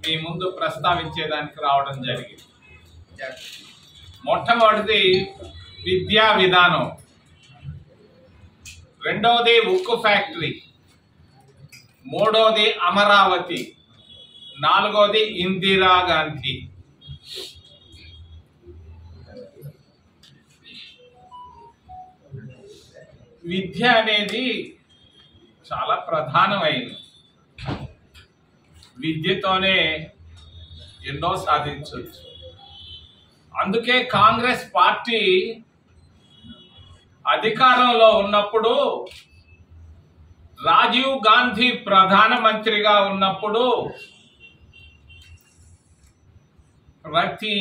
మీ ముందు ప్రస్తావించేదానికి రావడం జరిగింది. మొట్టమొదటిది విద్యా విధానం, రెండవది ఉక్కు ఫ్యాక్టరీ, మూడవది అమరావతి, నాలుగవది ఇందిరాగాంధీ. విద్య అనేది చాలా ప్రధానమైనది. విద్యతోనే ఎన్నో సాధించవచ్చు. అందుకే కాంగ్రెస్ పార్టీ అధికారంలో ఉన్నప్పుడు, రాజీవ్ గాంధీ ప్రధానమంత్రిగా ఉన్నప్పుడు ప్రతి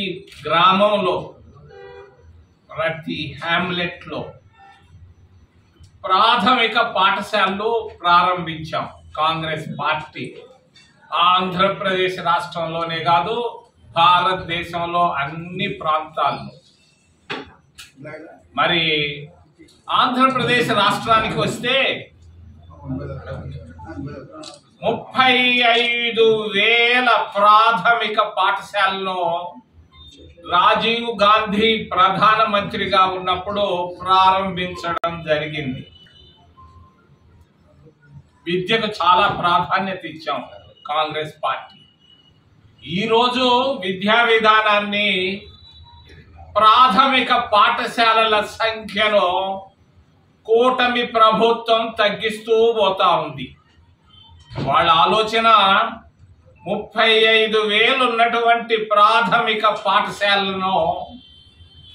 గ్రామంలో, ప్రతి హ్యామ్లెట్లో ప్రాథమిక పాఠశాలలు ప్రారంభించాం కాంగ్రెస్ పార్టీ. ఆంధ్రప్రదేశ్ రాష్ట్రంలోనే కాదు, భారతదేశంలో అన్ని ప్రాంతాల్లో. మరి ఆంధ్రప్రదేశ్ రాష్ట్రానికి వస్తే 35,000 ప్రాథమిక పాఠశాలను రాజీవ్ గాంధీ ప్రధానమంత్రిగా ఉన్నప్పుడు ప్రారంభించడం జరిగింది. విద్యకు చాలా ప్రాధాన్యత ఇచ్చాం కాంగ్రెస్ పార్టీ. ఈరోజు విద్యా విధానాన్ని, ప్రాథమిక పాఠశాలల సంఖ్యను కూటమి ప్రభుత్వం తగ్గిస్తూ పోతా ఉంది. వాళ్ళ ఆలోచన 35,000 ఉన్నటువంటి ప్రాథమిక పాఠశాలను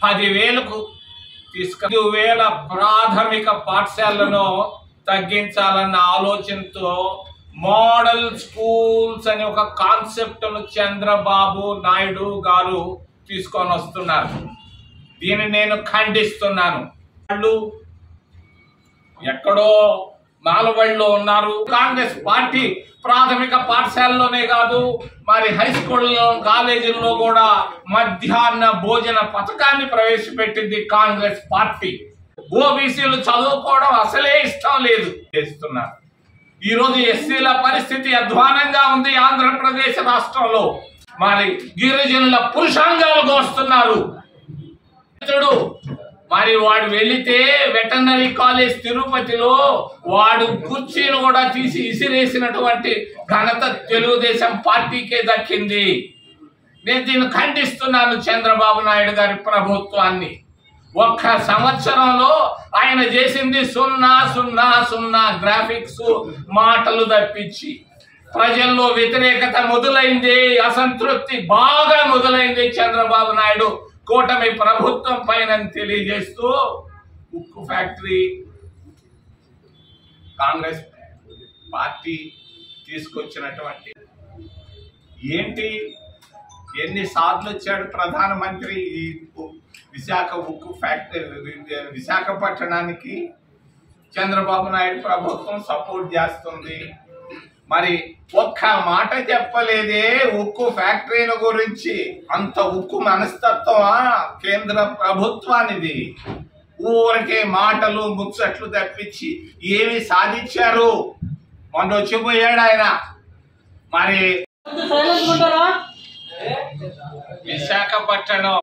10,000కు 10,000 ప్రాథమిక పాఠశాలను తగ్గించాలన్న ఆలోచనతో మోడల్ స్కూల్స్ అనే ఒక కాన్సెప్ట్ను చంద్రబాబు నాయుడు గారు తీసుకొని వస్తున్నారు. దీన్ని నేను ఖండిస్తున్నాను. వాళ్ళు ఎక్కడో మాలవడిలో ఉన్నారు. కాంగ్రెస్ పార్టీ ప్రాథమిక పాఠశాలలోనే కాదు, మరి హై స్కూల్లో, కాలేజీల్లో కూడా మధ్యాహ్న భోజన పథకాన్ని ప్రవేశపెట్టింది కాంగ్రెస్ పార్టీ. ఓబీసీలు చదువుకోవడం అసలే ఇష్టం లేదు చేస్తున్నారు. ఈరోజు ఎస్సీల పరిస్థితి అధ్వానంగా ఉంది ఆంధ్రప్రదేశ్ రాష్ట్రంలో. మరి గిరిజనుల పురుషాంగాలు కోస్తున్నారు. మరి వాడు వెళితే వెటర్నరీ కాలేజ్ తిరుపతిలో వాడు కుర్చీలు కూడా తీసి ఇసిరేసినటువంటి ఘనత తెలుగుదేశం పార్టీకే దక్కింది. నేను దీన్ని ఖండిస్తున్నాను చంద్రబాబు నాయుడు గారి ప్రభుత్వాన్ని. ఒక్క సంవత్సరంలో ఆయన చేసింది 000 గ్రాఫిక్స్ మాటలు తప్పించి ప్రజల్లో వ్యతిరేకత మొదలైంది, అసంతృప్తి బాగా మొదలైంది చంద్రబాబు నాయుడు కూటమి ప్రభుత్వం పైన తెలియజేస్తూ ఉక్కు ఫ్యాక్టరీ కాంగ్రెస్ పార్టీ తీసుకొచ్చినటువంటి ఏంటి, ఎన్నిసార్లు వచ్చాడు ప్రధానమంత్రి ఈ విశాఖ ఉక్కు ఫ్యాక్టరీ విశాఖపట్నానికి. చంద్రబాబు నాయుడు ప్రభుత్వం సపోర్ట్ చేస్తుంది. మరి ఒక్క మాట చెప్పలేదే ఉక్కు ఫ్యాక్టరీల గురించి. అంత ఉక్కు మనస్తత్వమా కేంద్ర ప్రభుత్వానిది? ఊరికే మాటలు ముచ్చట్లు తప్పించి ఏమి సాధించారు? మొన్న వచ్చిపోయాడు ఆయన. మరి విశాఖపట్నం